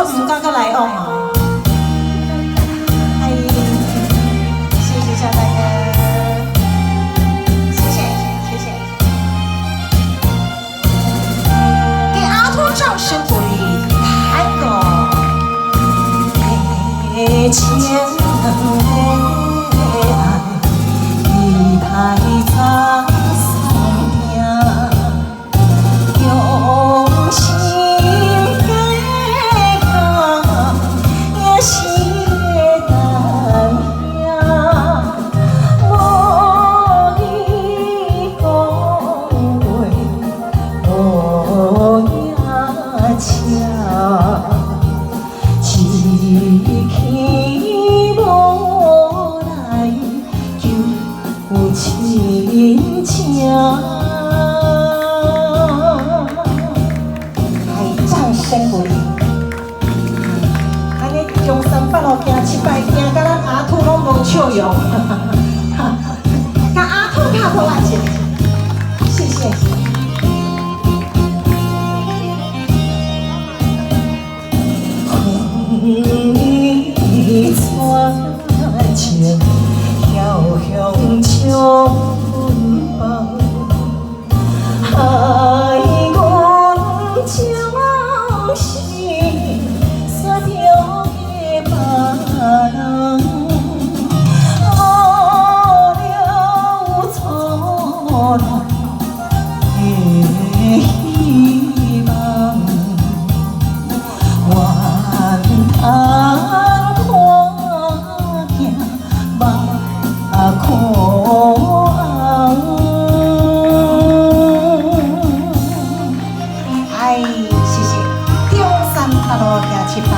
煞唔敢来往啊！哎，谢谢小大哥，谢谢。给阿土掌声鼓励，太高。前爱一太早三听，用心会讲，也是会知影。无你讲话，无影笑。一起无来就有亲情，来掌声鼓励。安尼中山北路行7摆，行甲咱阿土拢无笑容，甲阿土拍拖来一下，谢谢。船前飘向长风，害阮将心撒着给别人，无了错乱的希望，愿通看见目苦哎，谢谢，中山北路行7摆。